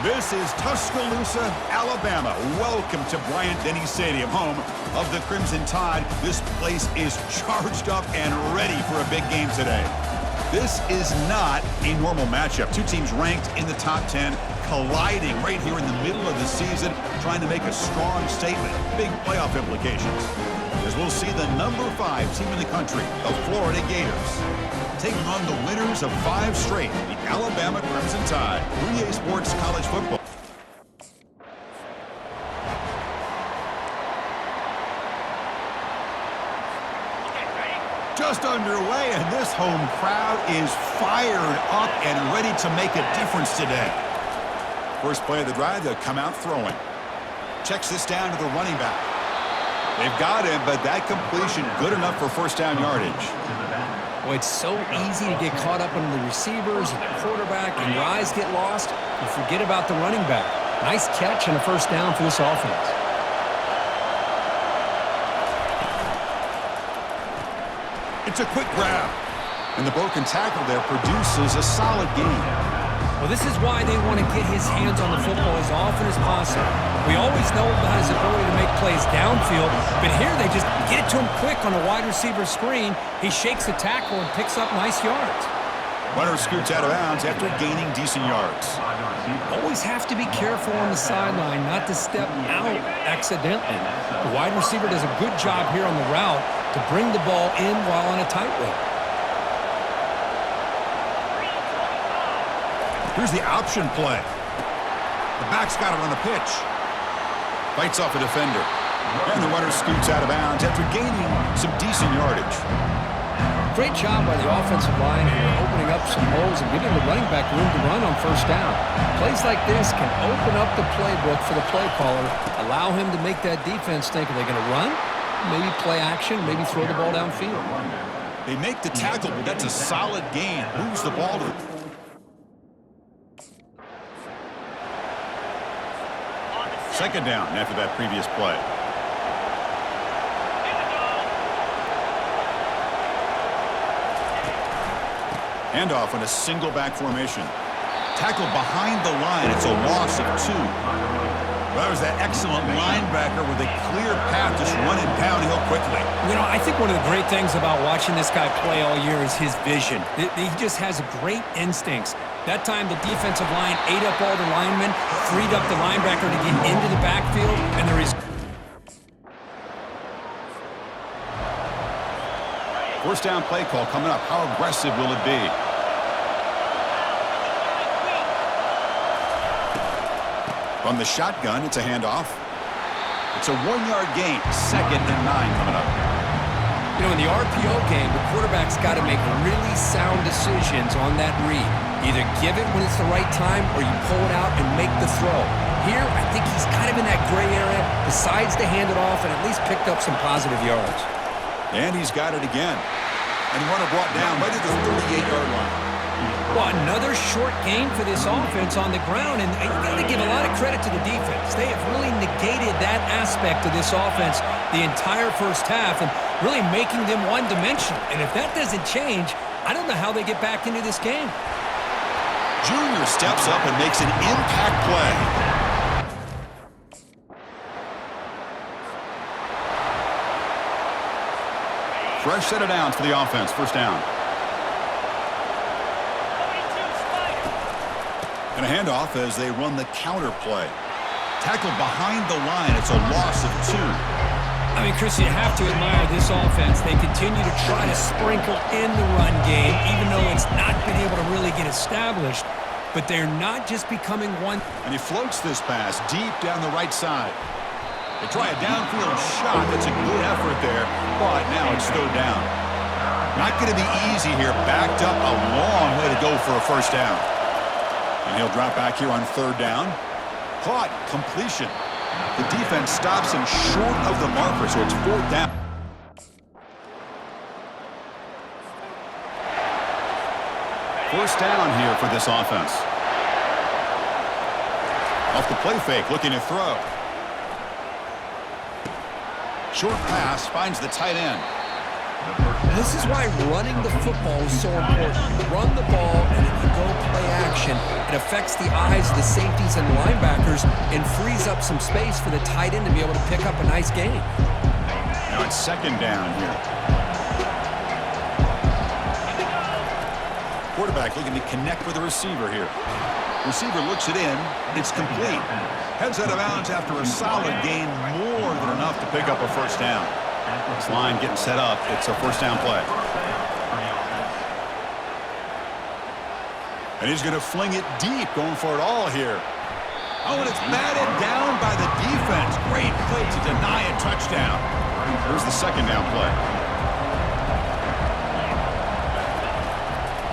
This is Tuscaloosa, Alabama. Welcome to Bryant-Denny Stadium, home of the Crimson Tide. This place is charged up and ready for a big game today. This is not a normal matchup. Two teams ranked in the top 10, colliding right here in the middle of the season, trying to make a strong statement. Big playoff implications. As we'll see the number 5 team in the country, the Florida Gators, taking on the winners of 5 straight, the Alabama Crimson Tide. 3A Sports College Football. Just underway, and this home crowd is fired up and ready to make a difference today. First play of the drive, they'll come out throwing. Checks this down to the running back. They've got him, but that completion good enough for first down yardage. Well, it's so easy to get caught up in the receivers and the quarterback, and your eyes get lost. You forget about the running back. Nice catch and a first down for this offense. It's a quick grab, and the broken tackle there produces a solid gain. Well, this is why they want to get his hands on the football as often as possible. We always know about his ability to make plays downfield, but here they just get it to him quick on a wide receiver screen. He shakes the tackle and picks up nice yards. Runner scoots out of bounds after gaining decent yards. Always have to be careful on the sideline not to step out accidentally. The wide receiver does a good job here on the route to bring the ball in while on a tightrope. Here's the option play. The back's got it on the pitch. Fights off a defender. And the runner scoots out of bounds after gaining some decent yardage. Great job by the offensive line here, opening up some holes and giving the running back room to run on first down. Plays like this can open up the playbook for the play caller, allow him to make that defense think, are they going to run? Maybe play action, maybe throw the ball downfield. They make the tackle, but that's a solid gain. Moves the ball to the... Second down after that previous play. Handoff on a single back formation. Tackle behind the line. It's a loss of 2. Well, there's that excellent linebacker with a clear path just running downhill quickly. You know, I think one of the great things about watching this guy play all year is his vision. He just has great instincts. That time the defensive line ate up all the linemen, freed up the linebacker to get into the backfield, and there is... First down play call coming up. How aggressive will it be? From the shotgun, it's a handoff. It's a 1-yard gain. 2nd and 9 coming up. You know, in the RPO game, the quarterback's got to make really sound decisions on that read. Either give it when it's the right time or you pull it out and make the throw. Here, I think he's kind of in that gray area, decides to hand it off and at least picked up some positive yards. And he's got it again. And runner brought down right at the 38-yard line. Well, another short gain for this offense on the ground, and you got to give a lot of credit to the defense. They have really negated that aspect of this offense the entire first half and really making them one-dimensional. And if that doesn't change, I don't know how they get back into this game. Junior steps up and makes an impact play. Fresh set of downs for the offense. First down. And a handoff as they run the counter play. Tackled behind the line. It's a loss of 2. I mean, Chris, you have to admire this offense. They continue to try to sprinkle in the run game, even though it's not been able to really get established. But they're not just becoming one. And he floats this pass deep down the right side. They try a downfield shot. That's a good effort there, but now it's third down. Not going to be easy here. Backed up a long way to go for a first down. And he'll drop back here on third down. Caught. Completion. The defense stops him short of the marker, so it's fourth down. First down here for this offense. Off the play fake, looking to throw. Short pass finds the tight end. This is why running the football is so important. You run the ball, and if you go play action, it affects the eyes of the safeties and linebackers and frees up some space for the tight end to be able to pick up a nice gain. Now it's second down here. Quarterback looking to connect with the receiver here. Receiver looks it in. It's complete. Heads out of bounds after a solid gain, more than enough to pick up a first down. This line getting set up. It's a first down play. And he's going to fling it deep, going for it all here. Oh, and it's batted down by the defense. Great play to deny a touchdown. Here's the second down play.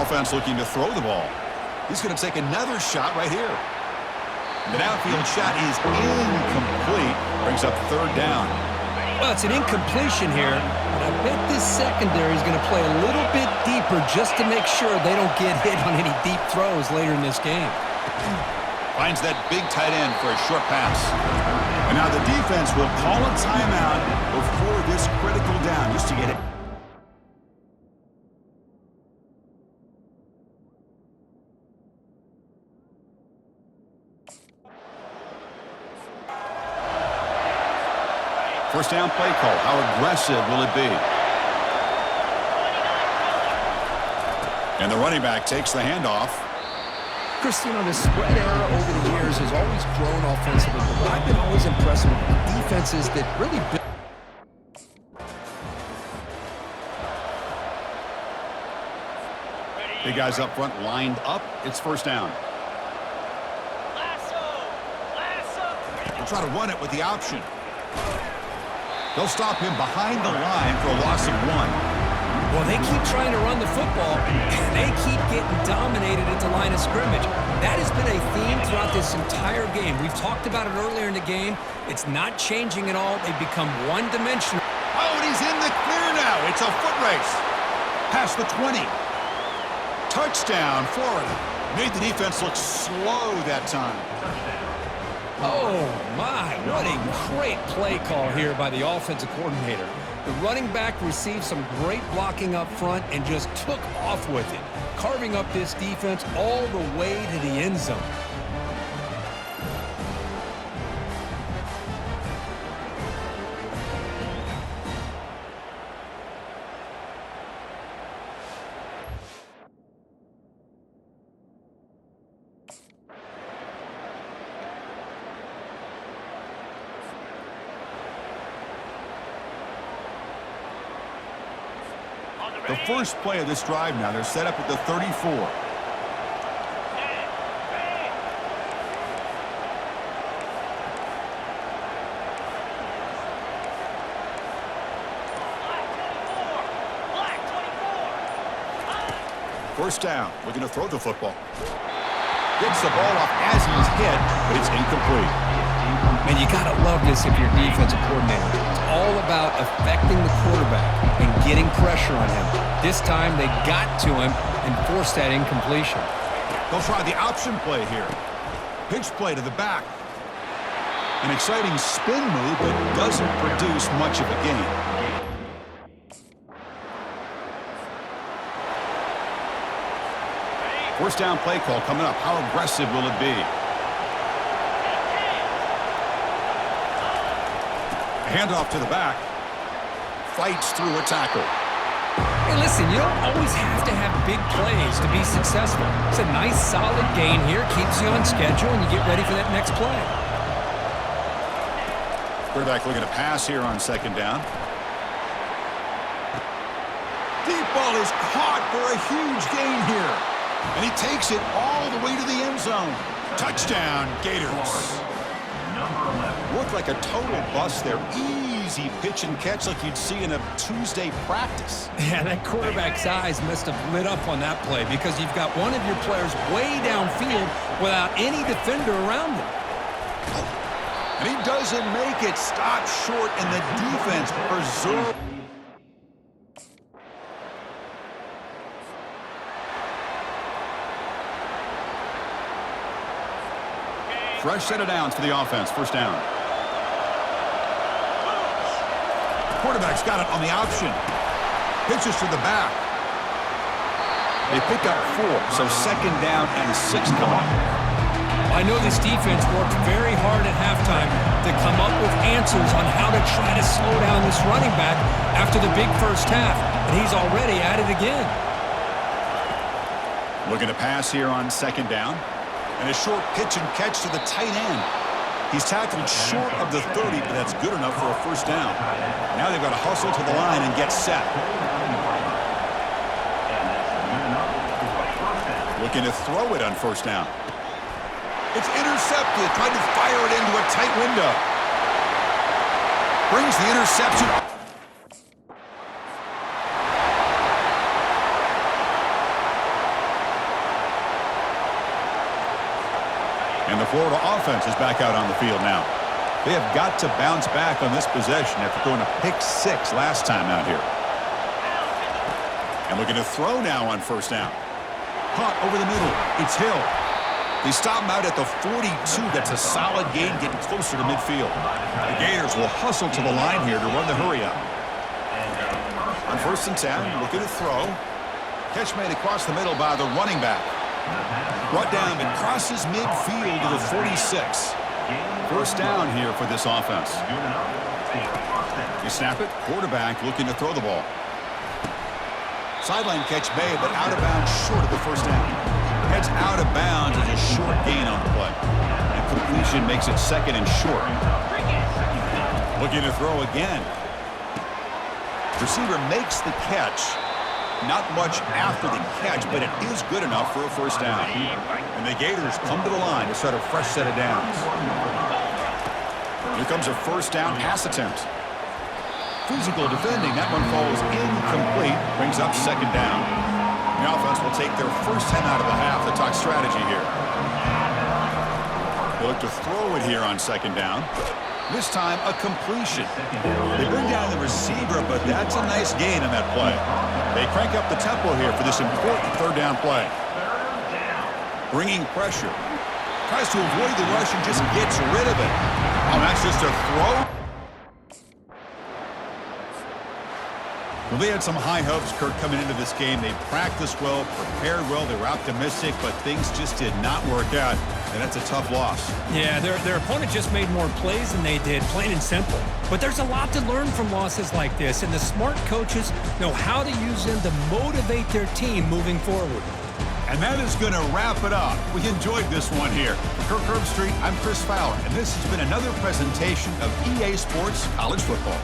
Offense looking to throw the ball. He's going to take another shot right here. The downfield shot is incomplete. Brings up third down. Well, it's an incompletion here, but I bet this secondary is going to play a little bit deeper just to make sure they don't get hit on any deep throws later in this game. Finds that big tight end for a short pass. And now the defense will call a timeout before this critical down just to get it. First down play call. How aggressive will it be? And the running back takes the handoff. Chris, you know, the spread era over the years has always grown offensively, but I've been always impressed with defenses that really build. Big guys up front lined up. It's first down. They'll try to run it with the option. They'll stop him behind the line for a loss of 1. Well, they keep trying to run the football, and they keep getting dominated at the line of scrimmage. That has been a theme throughout this entire game. We've talked about it earlier in the game. It's not changing at all. They've become one-dimensional. Oh, and he's in the clear now. It's a foot race. Past the 20. Touchdown, Florida. Made the defense look slow that time. Oh, my. What a great play call here by the offensive coordinator. The running back received some great blocking up front and just took off with it, carving up this defense all the way to the end zone. The first play of this drive now, they're set up at the 34. First down, looking to throw the football. Gets the ball off as he's hit, but it's incomplete. Man, you got to love this if you're defensive coordinator. It's all about affecting the quarterback and getting pressure on him. This time, they got to him and forced that incompletion. They'll try the option play here. Pitch play to the back. An exciting spin move, but doesn't produce much of a gain. First down play call coming up. How aggressive will it be? Handoff to the back. Fights through a tackle. Hey, listen, you don't always have to have big plays to be successful. It's a nice, solid gain here. Keeps you on schedule, and you get ready for that next play. Quarterback looking to pass here on second down. Deep ball is caught for a huge gain here. And he takes it all the way to the end zone. Touchdown, Gators. Looked like a total bust there. Easy pitch and catch like you'd see in a Tuesday practice. Yeah, that quarterback's eyes must have lit up on that play because you've got one of your players way downfield without any defender around him. And he doesn't make it. Stop short, and the defense preserves. Fresh set of downs for the offense. First down. Quarterback's got it on the option. Pitches to the back. They pick up 4, so second down and 6 coming. I know this defense worked very hard at halftime to come up with answers on how to try to slow down this running back after the big first half, and he's already at it again. Looking to pass here on second down. And a short pitch and catch to the tight end. He's tackled short of the 30, but that's good enough for a first down. Now they've got to hustle to the line and get set. Looking to throw it on first down. It's intercepted, trying to fire it into a tight window. Brings the interception. And the Florida offense is back out on the field now. They have got to bounce back on this possession after throwing a pick 6 last time out here. And looking to throw now on first down. Caught over the middle. It's Hill. They stop him out at the 42. That's a solid gain, getting closer to midfield. The Gators will hustle to the line here to run the hurry up. On first and 10, looking to throw. Catch made across the middle by the running back. Brought down and crosses midfield to the 46. First down here for this offense. You snap it. Quarterback looking to throw the ball. Sideline catch made, but out of bounds short of the first down. Heads out of bounds as a short gain on the play. And completion makes it second and short. Looking to throw again. Receiver makes the catch. Not much after the catch, but it is good enough for a first down. And the Gators come to the line to start a fresh set of downs. Here comes a first down pass attempt. Physical defending. That one falls incomplete. Brings up second down. The offense will take their first 10 out of the half. They talk strategy here. They look to throw it here on second down. This time, a completion. They bring down the receiver, but that's a nice gain on that play. They crank up the tempo here for this important third down play. Bringing pressure. Tries to avoid the rush and just gets rid of it. Oh, that's just a throw. Well, they had some high hopes, Kurt, coming into this game. They practiced well, prepared well, they were optimistic, but things just did not work out, and that's a tough loss. Yeah, their opponent just made more plays than they did, plain and simple. But there's a lot to learn from losses like this, and the smart coaches know how to use them to motivate their team moving forward. And that is going to wrap it up. We enjoyed this one here. For Kirk Herbstreit, I'm Chris Fowler, and this has been another presentation of EA Sports College Football.